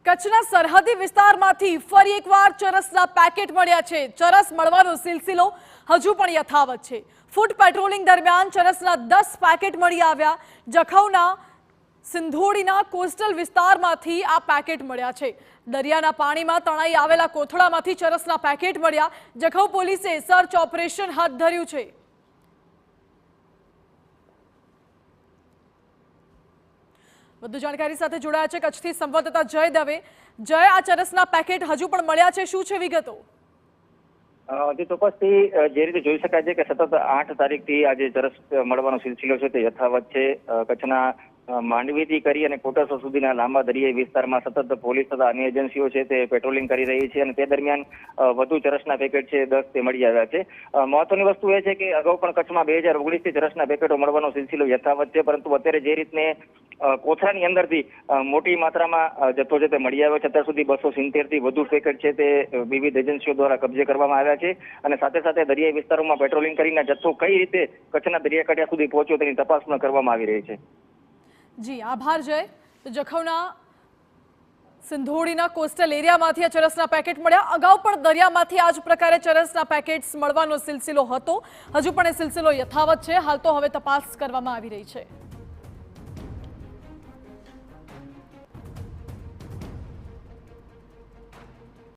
કચ્છના સરહદી વિસ્તારમાંથી ફરી એકવાર ચરસના પેકેટ મળ્યા છે। ચરસ મળવાનો સિલસિલો હજુ પણ યથાવત છે। ફૂડ પેટ્રોલિંગ દરમિયાન ચરસના 10 પેકેટ મળી આવ્યા। જખૌના સિંધોડીના કોસ્ટલ વિસ્તારમાંથી આ પેકેટ મળ્યા છે। દરિયાના પાણીમાં તણાઈ આવેલા કોથળામાંથી ચરસના પેકેટ મળ્યા। જખૌ પોલીસે સર્ચ ઓપરેશન હાથ ધર્યું છે। વધુ જાણકારી સાથે જોડાયા છે કચ્છથી સંવાદદાતા જય દવે। જય, આ ચરસના પેકેટ હજુ પણ મળ્યા છે, શું છે વિગતો? હજી ચોક્કસથી જે રીતે જોઈ શકાય છે કે સતત 8 તારીખથી આજે ચરસ મળવાનો સિલસિલો છે તે યથાવત છે। કચ્છના માંડવીથી કરી અને કોટસર સુધીના લાંબા દરિયાઈ વિસ્તારમાં સતત પોલીસ તથા અન્ય એજન્સીઓ છે તે પેટ્રોલિંગ કરી રહી છે અને તે દરમિયાન વધુ ચરસના પેકેટ છે 10 તે મળી આવ્યા છે। મહત્વની વસ્તુ એ છે કે અગાઉ પણ કચ્છમાં 2019થી ચરસના પેકેટો મળવાનો સિલસિલો યથાવત છે, પરંતુ અત્યારે જે રીતને કોથળાની અંદરથી મોટી માત્રામાં જથ્થો છે તે મળી આવ્યો છે। અત્યાર સુધી 270થી વધુ પેકેટ છે તે વિવિધ એજન્સીઓ દ્વારા કબજે કરવામાં આવ્યા છે અને સાથે સાથે દરિયાઈ વિસ્તારોમાં પેટ્રોલિંગ કરીને જથ્થો કઈ રીતે કચ્છના દરિયાકાંઠા સુધી પહોંચ્યો તેની તપાસ પણ કરવામાં આવી રહી છે। જી આભાર જય। તો જખૌના સિંધોડીના કોસ્ટલ એરિયામાંથી આ ચરસના પેકેટ મળ્યા। અગાઉ પણ દરિયામાંથી આ જ પ્રકારે ચરસના પેકેટ્સ મળવાનો સિલસિલો હતો, હજુ પણ એ સિલસિલો યથાવત છે। હાલ તો હવે તપાસ કરવામાં આવી રહી છે।